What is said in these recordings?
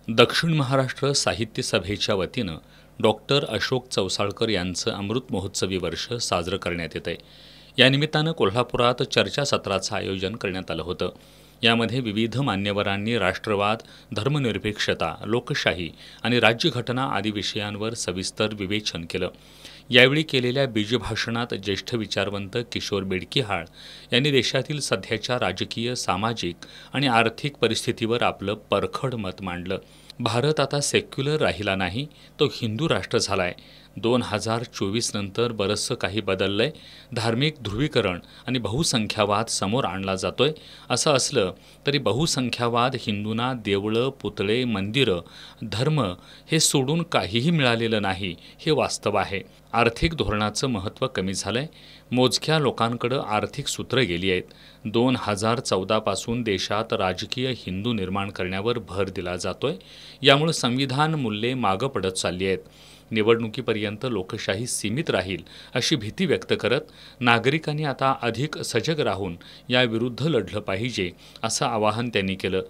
दक्षिण महाराष्ट्र साहित्य सभेच्या वतीनं डॉक्टर अशोक चौसाळकर यांचं अमृत महोत्सवी वर्ष साजरं करण्यात येत आहे। या निमित्तानं कोल्हापुरात चर्चासत्राचं आयोजन करण्यात आलं होतं। यामध्ये विविध मान्यवरांनी राष्ट्रवाद, धर्मनिरपेक्षता, लोकशाही आणि राज्यघटना आदी विषयांवर सविस्तर विवेचन केलं। यावेळी केलेल्या बीजभाषणात ज्येष्ठ विचारवंत किशोर बेडकिहाळ यांनी देशातील सध्याच्या राजकीय, सामाजिक आणि आर्थिक परिस्थितीवर आपलं परखड मत मांडलं। भारत आता सेक्युलर राहिला नाही, तो हिंदू राष्ट्र झालाय। 2024 नंतर बरंचसं काही बदललंय। धार्मिक ध्रुवीकरण आणि बहुसंख्यावाद समोर आणला जातोय। असं असलं तरी बहुसंख्यावाद हिंदूंना देवळं, पुतळे, मंदिरं, धर्म हे सोडून काहीही मिळालेलं नाही, हे वास्तव आहे। आर्थिक धोरणाचं महत्त्व कमी झालंय। मोजक्या लोकांकडे आर्थिक सूत्र गेली आहेत। 2014 पासून देशात राजकीय हिंदू निर्माण करण्यावर भर दिला जातोय। यामुळे संविधान मूल्ये मागं पडत चालली आहेत। निवडणुकीपर्यंत लोकशाही सीमित राहील अशी भीती व्यक्त करत नागरिकांनी आता अधिक सजग राहून याविरुद्ध लढलं पाहिजे, असं आवाहन त्यांनी केलं।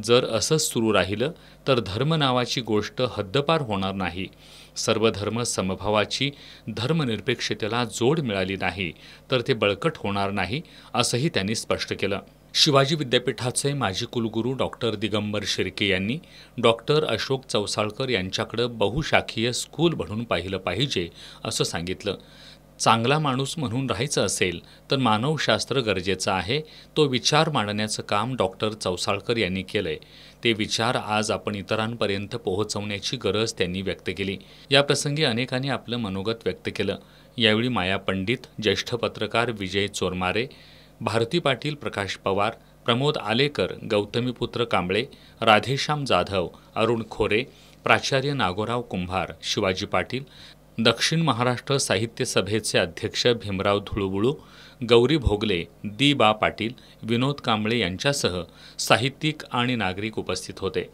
जर असंच सुरू राहिलं तर धर्म नावाची गोष्ट हद्दपार होणार नाही। सर्व धर्म समभावाची धर्मनिरपेक्षतेला जोड मिळाली नाही तर ते बळकट होणार नाही, असंही त्यांनी स्पष्ट केलं। शिवाजी विद्यापीठाचे माजी कुलगुरू डॉक्टर दिगंबर शिर्के यांनी डॉक्टर अशोक चौसाळकर यांच्याकडे बहुशाखीय स्कूल म्हणून पाहिलं पाहिजे, असं सांगितलं। चांगला माणूस म्हणून राहायचं असेल तर मानवशास्त्र गरजेचं आहे। तो विचार मांडण्याचं काम डॉक्टर चौसाळकर यांनी केलंय। ते विचार आज आपण इतरांपर्यंत पोहोचवण्याची गरज त्यांनी व्यक्त केली। याप्रसंगी अनेकांनी आपलं मनोगत व्यक्त केलं। यावेळी माया पंडित, ज्येष्ठ पत्रकार विजय चोरमारे, भारती पाटील, प्रकाश पवार, प्रमोद आलेकर, गौतमीपुत्र कांबळे, राधेश्याम जाधव, अरुण खोरे, प्राचार्य नागोराव कुंभार, शिवाजी पाटील, दक्षिण महाराष्ट्र साहित्य सभेचे अध्यक्ष भीमराव धुळुबुळू, गौरी भोगले, दी बा पाटील, विनोद कांबळे यांच्यासह साहित्यिक आणि नागरिक उपस्थित होते।